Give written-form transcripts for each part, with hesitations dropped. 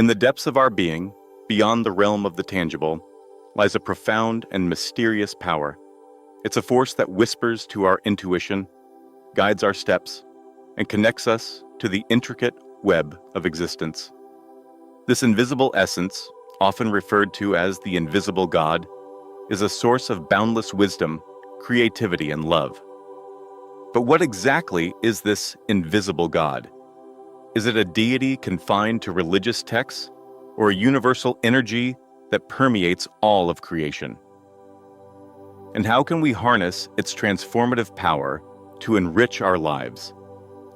In the depths of our being, beyond the realm of the tangible, lies a profound and mysterious power. It's a force that whispers to our intuition, guides our steps, and connects us to the intricate web of existence. This invisible essence, often referred to as the invisible God, is a source of boundless wisdom, creativity, and love. But what exactly is this invisible God? Is it a deity confined to religious texts, or a universal energy that permeates all of creation? And how can we harness its transformative power to enrich our lives?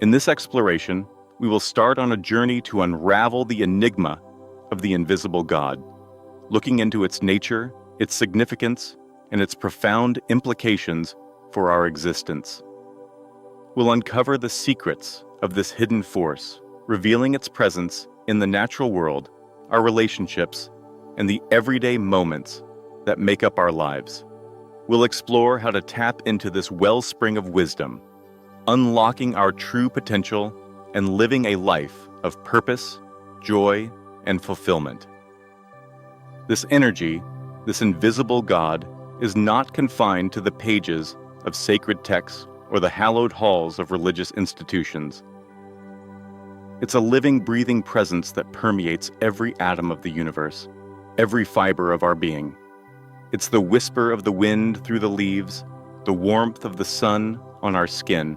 In this exploration, we will start on a journey to unravel the enigma of the invisible God, looking into its nature, its significance, and its profound implications for our existence. We'll uncover the secrets of this hidden force, revealing its presence in the natural world, our relationships, and the everyday moments that make up our lives. We'll explore how to tap into this wellspring of wisdom, unlocking our true potential and living a life of purpose, joy, and fulfillment. This energy, this invisible God, is not confined to the pages of sacred texts or the hallowed halls of religious institutions. It's a living, breathing presence that permeates every atom of the universe, every fiber of our being. It's the whisper of the wind through the leaves, the warmth of the sun on our skin,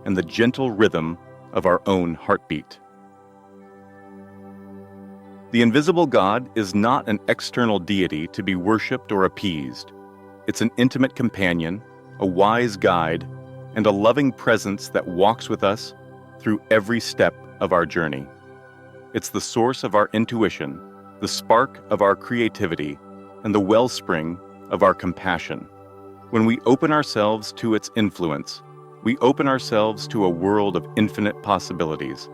and the gentle rhythm of our own heartbeat. The invisible God is not an external deity to be worshipped or appeased. It's an intimate companion, a wise guide, and a loving presence that walks with us through every step of our journey. It's the source of our intuition, the spark of our creativity, and the wellspring of our compassion. When we open ourselves to its influence, we open ourselves to a world of infinite possibilities.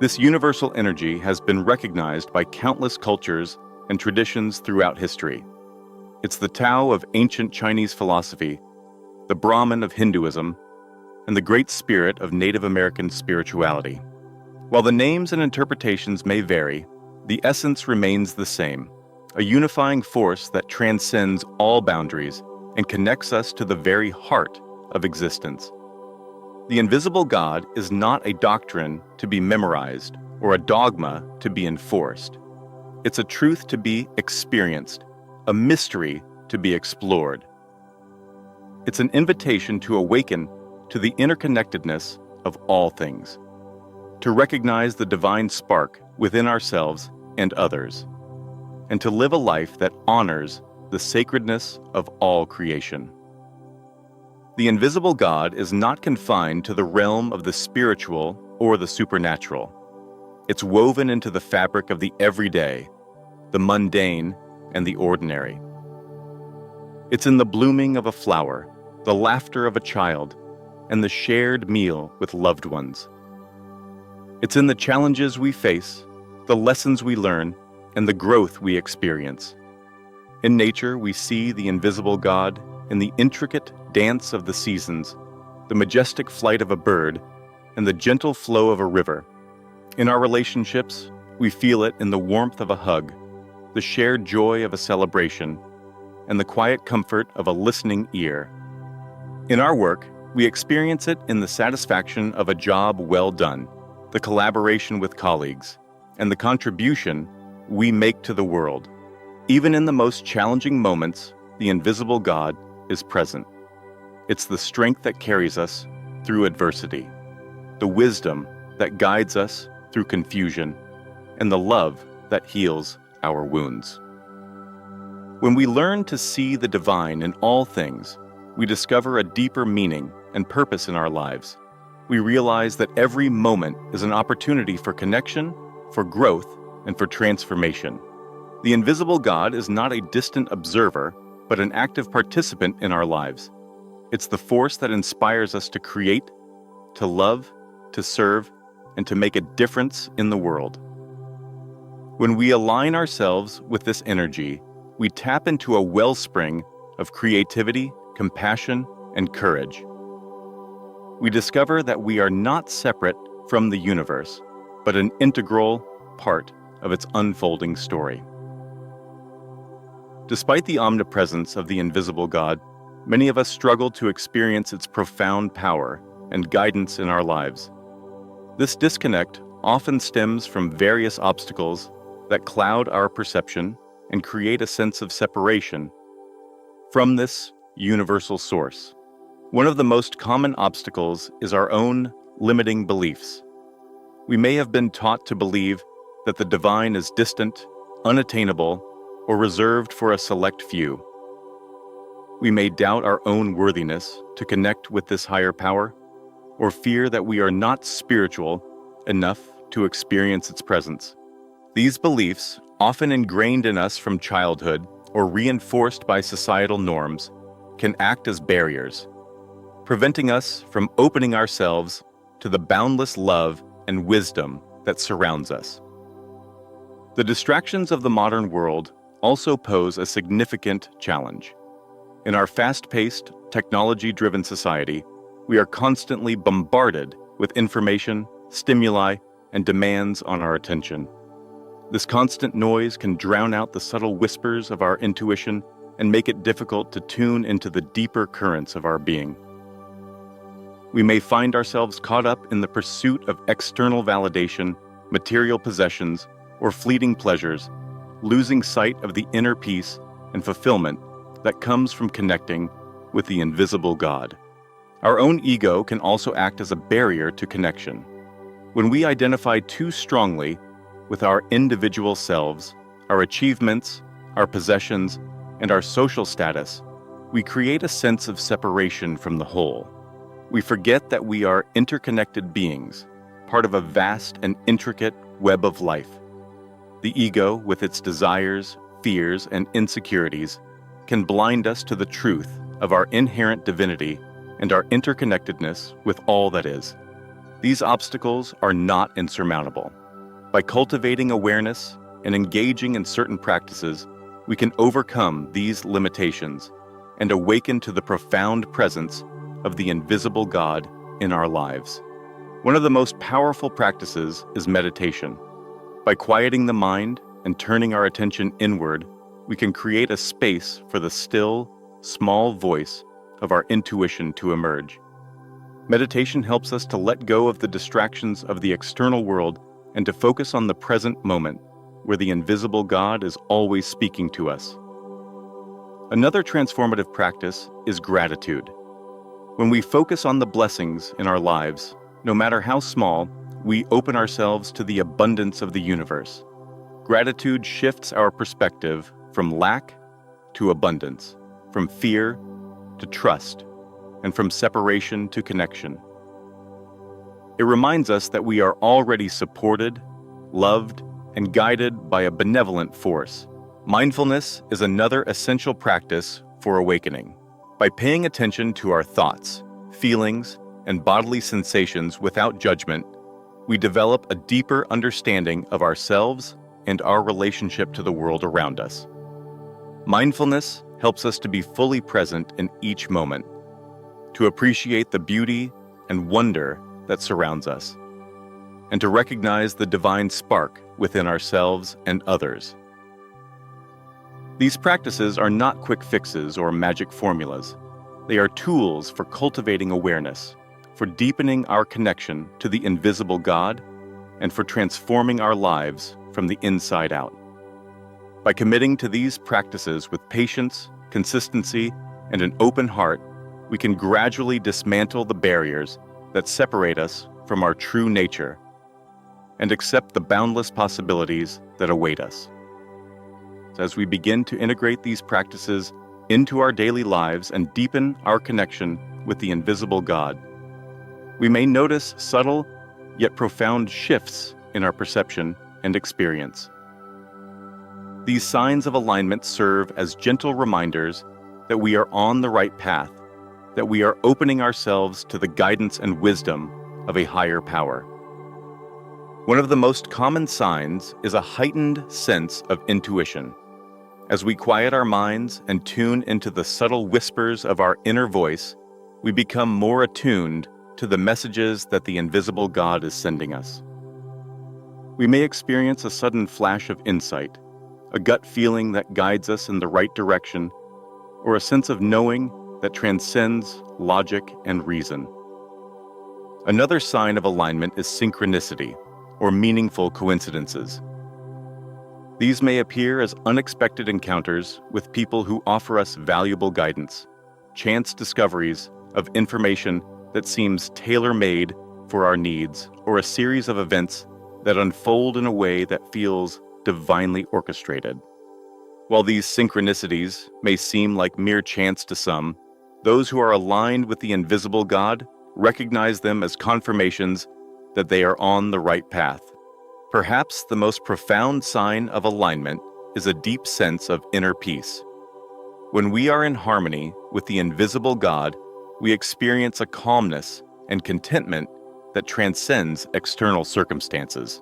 This universal energy has been recognized by countless cultures and traditions throughout history. It's the Tao of ancient Chinese philosophy, the Brahman of Hinduism, and the Great Spirit of Native American spirituality. While the names and interpretations may vary, the essence remains the same, a unifying force that transcends all boundaries and connects us to the very heart of existence. The invisible God is not a doctrine to be memorized or a dogma to be enforced. It's a truth to be experienced, a mystery to be explored. It's an invitation to awaken to the interconnectedness of all things, to recognize the divine spark within ourselves and others, and to live a life that honors the sacredness of all creation. The invisible God is not confined to the realm of the spiritual or the supernatural. It's woven into the fabric of the everyday, the mundane, and the ordinary. It's in the blooming of a flower, the laughter of a child, and the shared meal with loved ones. It's in the challenges we face, the lessons we learn, and the growth we experience. In nature, we see the invisible God in the intricate dance of the seasons, the majestic flight of a bird, and the gentle flow of a river. In our relationships, we feel it in the warmth of a hug, the shared joy of a celebration, and the quiet comfort of a listening ear. In our work, we experience it in the satisfaction of a job well done, the collaboration with colleagues, and the contribution we make to the world. Even in the most challenging moments, the invisible God is present. It's the strength that carries us through adversity, the wisdom that guides us through confusion, and the love that heals our wounds. When we learn to see the divine in all things, we discover a deeper meaning and purpose in our lives. We realize that every moment is an opportunity for connection, for growth, and for transformation. The invisible God is not a distant observer, but an active participant in our lives. It's the force that inspires us to create, to love, to serve, and to make a difference in the world. When we align ourselves with this energy, we tap into a wellspring of creativity, compassion, and courage. We discover that we are not separate from the universe, but an integral part of its unfolding story. Despite the omnipresence of the invisible God, many of us struggle to experience its profound power and guidance in our lives. This disconnect often stems from various obstacles that cloud our perception and create a sense of separation from this universal source. One of the most common obstacles is our own limiting beliefs. We may have been taught to believe that the divine is distant, unattainable, or reserved for a select few. We may doubt our own worthiness to connect with this higher power, or fear that we are not spiritual enough to experience its presence. These beliefs, often ingrained in us from childhood or reinforced by societal norms, can act as barriers, preventing us from opening ourselves to the boundless love and wisdom that surrounds us. The distractions of the modern world also pose a significant challenge. In our fast-paced, technology-driven society, we are constantly bombarded with information, stimuli, and demands on our attention. This constant noise can drown out the subtle whispers of our intuition and make it difficult to tune into the deeper currents of our being. We may find ourselves caught up in the pursuit of external validation, material possessions, or fleeting pleasures, losing sight of the inner peace and fulfillment that comes from connecting with the invisible God. Our own ego can also act as a barrier to connection. When we identify too strongly with our individual selves, our achievements, our possessions, and our social status, we create a sense of separation from the whole. We forget that we are interconnected beings, part of a vast and intricate web of life. The ego, with its desires, fears, and insecurities, can blind us to the truth of our inherent divinity and our interconnectedness with all that is. These obstacles are not insurmountable. By cultivating awareness and engaging in certain practices, we can overcome these limitations and awaken to the profound presence of the invisible God in our lives. One of the most powerful practices is meditation. By quieting the mind and turning our attention inward, we can create a space for the still, small voice of our intuition to emerge. Meditation helps us to let go of the distractions of the external world and to focus on the present moment, where the invisible God is always speaking to us. Another transformative practice is gratitude. When we focus on the blessings in our lives, no matter how small, we open ourselves to the abundance of the universe. Gratitude shifts our perspective from lack to abundance, from fear to trust, and from separation to connection. It reminds us that we are already supported, loved, and guided by a benevolent force. Mindfulness is another essential practice for awakening. By paying attention to our thoughts, feelings, and bodily sensations without judgment, we develop a deeper understanding of ourselves and our relationship to the world around us. Mindfulness helps us to be fully present in each moment, to appreciate the beauty and wonder that surrounds us, and to recognize the divine spark within ourselves and others. These practices are not quick fixes or magic formulas. They are tools for cultivating awareness, for deepening our connection to the invisible God, and for transforming our lives from the inside out. By committing to these practices with patience, consistency, and an open heart, we can gradually dismantle the barriers that separate us from our true nature and accept the boundless possibilities that await us. As we begin to integrate these practices into our daily lives and deepen our connection with the invisible God, we may notice subtle yet profound shifts in our perception and experience. These signs of alignment serve as gentle reminders that we are on the right path, that we are opening ourselves to the guidance and wisdom of a higher power. One of the most common signs is a heightened sense of intuition. As we quiet our minds and tune into the subtle whispers of our inner voice, we become more attuned to the messages that the invisible God is sending us. We may experience a sudden flash of insight, a gut feeling that guides us in the right direction, or a sense of knowing that transcends logic and reason. Another sign of alignment is synchronicity, or meaningful coincidences. These may appear as unexpected encounters with people who offer us valuable guidance, chance discoveries of information that seems tailor-made for our needs, or a series of events that unfold in a way that feels divinely orchestrated. While these synchronicities may seem like mere chance to some, those who are aligned with the invisible God recognize them as confirmations that they are on the right path. Perhaps the most profound sign of alignment is a deep sense of inner peace. When we are in harmony with the invisible God, we experience a calmness and contentment that transcends external circumstances.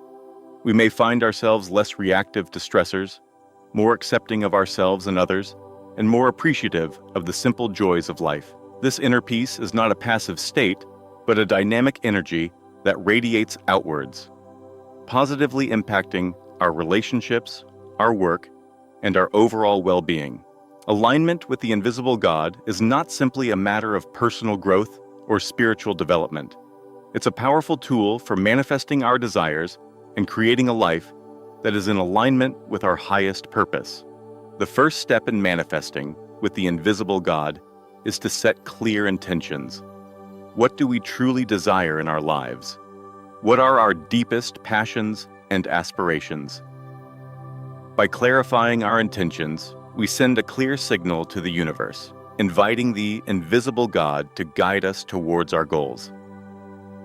We may find ourselves less reactive to stressors, more accepting of ourselves and others, and more appreciative of the simple joys of life. This inner peace is not a passive state, but a dynamic energy that radiates outwards, positively impacting our relationships, our work, and our overall well-being. Alignment with the invisible God is not simply a matter of personal growth or spiritual development. It's a powerful tool for manifesting our desires and creating a life that is in alignment with our highest purpose. The first step in manifesting with the invisible God is to set clear intentions. What do we truly desire in our lives? What are our deepest passions and aspirations? By clarifying our intentions, we send a clear signal to the universe, inviting the invisible God to guide us towards our goals.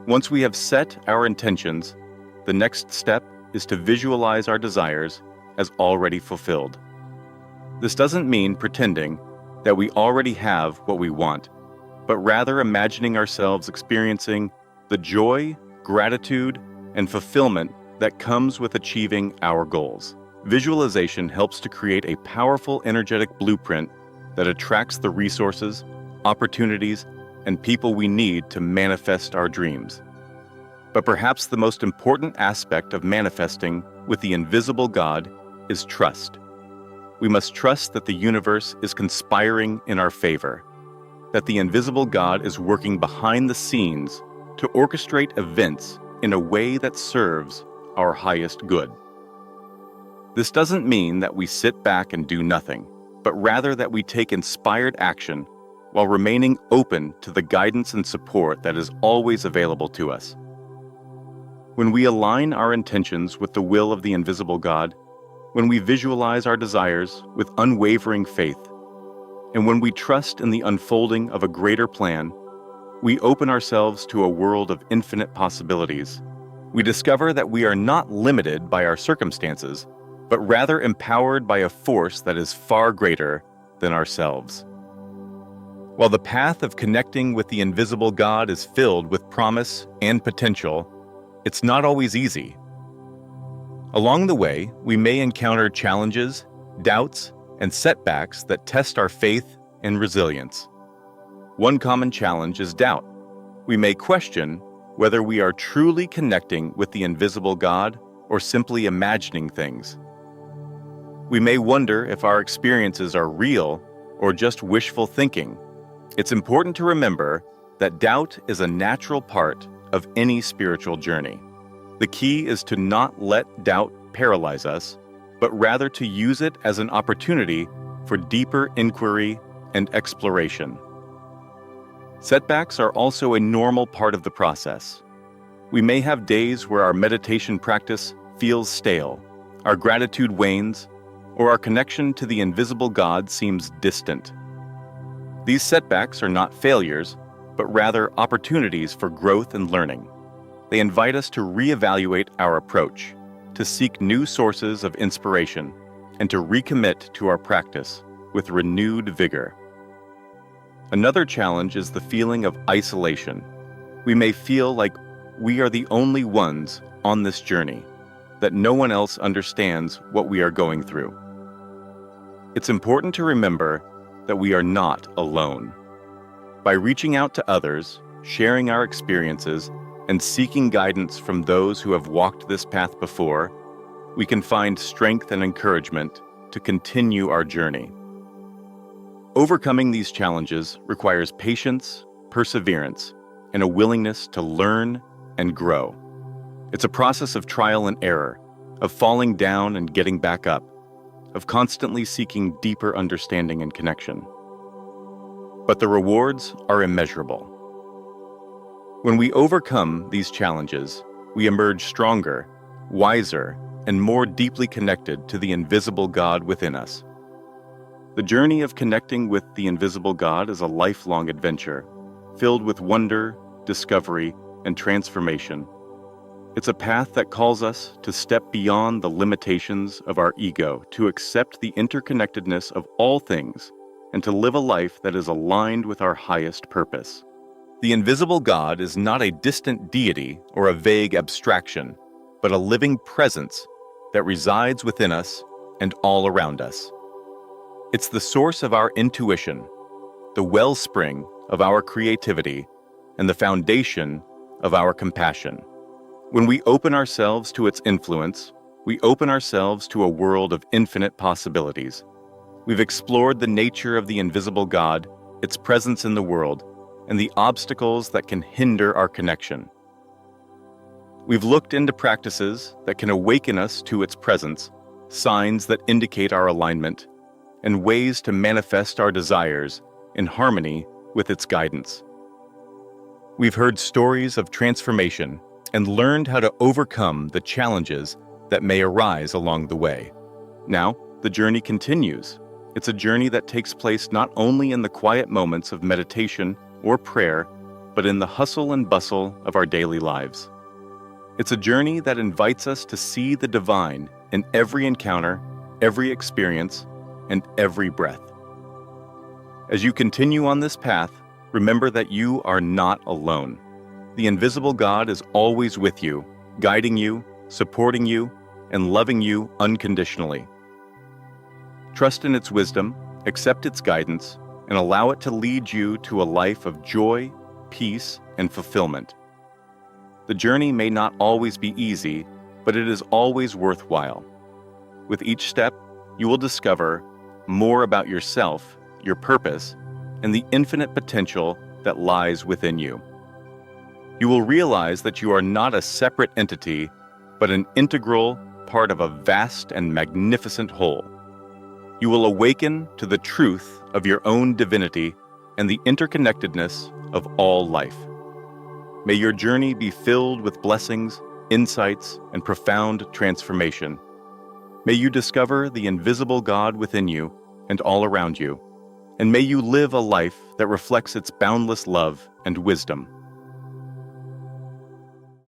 Once we have set our intentions, the next step is to visualize our desires as already fulfilled. This doesn't mean pretending that we already have what we want, but rather imagining ourselves experiencing the joy, gratitude, and fulfillment that comes with achieving our goals. Visualization helps to create a powerful energetic blueprint that attracts the resources, opportunities, and people we need to manifest our dreams. But perhaps the most important aspect of manifesting with the invisible God is trust. We must trust that the universe is conspiring in our favor, that the invisible God is working behind the scenes to orchestrate events in a way that serves our highest good. This doesn't mean that we sit back and do nothing, but rather that we take inspired action while remaining open to the guidance and support that is always available to us. When we align our intentions with the will of the invisible God, when we visualize our desires with unwavering faith, and when we trust in the unfolding of a greater plan, we open ourselves to a world of infinite possibilities. We discover that we are not limited by our circumstances, but rather empowered by a force that is far greater than ourselves. While the path of connecting with the invisible God is filled with promise and potential, it's not always easy. Along the way, we may encounter challenges, doubts, and setbacks that test our faith and resilience. One common challenge is doubt. We may question whether we are truly connecting with the invisible God or simply imagining things. We may wonder if our experiences are real or just wishful thinking. It's important to remember that doubt is a natural part of any spiritual journey. The key is to not let doubt paralyze us, but rather to use it as an opportunity for deeper inquiry and exploration. Setbacks are also a normal part of the process. We may have days where our meditation practice feels stale, our gratitude wanes, or our connection to the invisible God seems distant. These setbacks are not failures, but rather opportunities for growth and learning. They invite us to reevaluate our approach, to seek new sources of inspiration, and to recommit to our practice with renewed vigor. Another challenge is the feeling of isolation. We may feel like we are the only ones on this journey, that no one else understands what we are going through. It's important to remember that we are not alone. By reaching out to others, sharing our experiences, and seeking guidance from those who have walked this path before, we can find strength and encouragement to continue our journey. Overcoming these challenges requires patience, perseverance, and a willingness to learn and grow. It's a process of trial and error, of falling down and getting back up, of constantly seeking deeper understanding and connection. But the rewards are immeasurable. When we overcome these challenges, we emerge stronger, wiser, and more deeply connected to the invisible God within us. The journey of connecting with the invisible God is a lifelong adventure, filled with wonder, discovery, and transformation. It's a path that calls us to step beyond the limitations of our ego, to accept the interconnectedness of all things, and to live a life that is aligned with our highest purpose. The invisible God is not a distant deity or a vague abstraction, but a living presence that resides within us and all around us. It's the source of our intuition, the wellspring of our creativity, and the foundation of our compassion. When we open ourselves to its influence, we open ourselves to a world of infinite possibilities. We've explored the nature of the invisible God, its presence in the world, and the obstacles that can hinder our connection. We've looked into practices that can awaken us to its presence, signs that indicate our alignment, and ways to manifest our desires in harmony with its guidance. We've heard stories of transformation and learned how to overcome the challenges that may arise along the way. Now, the journey continues. It's a journey that takes place not only in the quiet moments of meditation or prayer, but in the hustle and bustle of our daily lives. It's a journey that invites us to see the divine in every encounter, every experience, and every breath. As you continue on this path, remember that you are not alone. The invisible God is always with you, guiding you, supporting you, and loving you unconditionally. Trust in its wisdom, accept its guidance, and allow it to lead you to a life of joy, peace, and fulfillment. The journey may not always be easy, but it is always worthwhile. With each step, you will discover more about yourself, your purpose, and the infinite potential that lies within you. You will realize that you are not a separate entity, but an integral part of a vast and magnificent whole. You will awaken to the truth of your own divinity and the interconnectedness of all life. May your journey be filled with blessings, insights, and profound transformation. May you discover the invisible God within you and all around you, and may you live a life that reflects its boundless love and wisdom.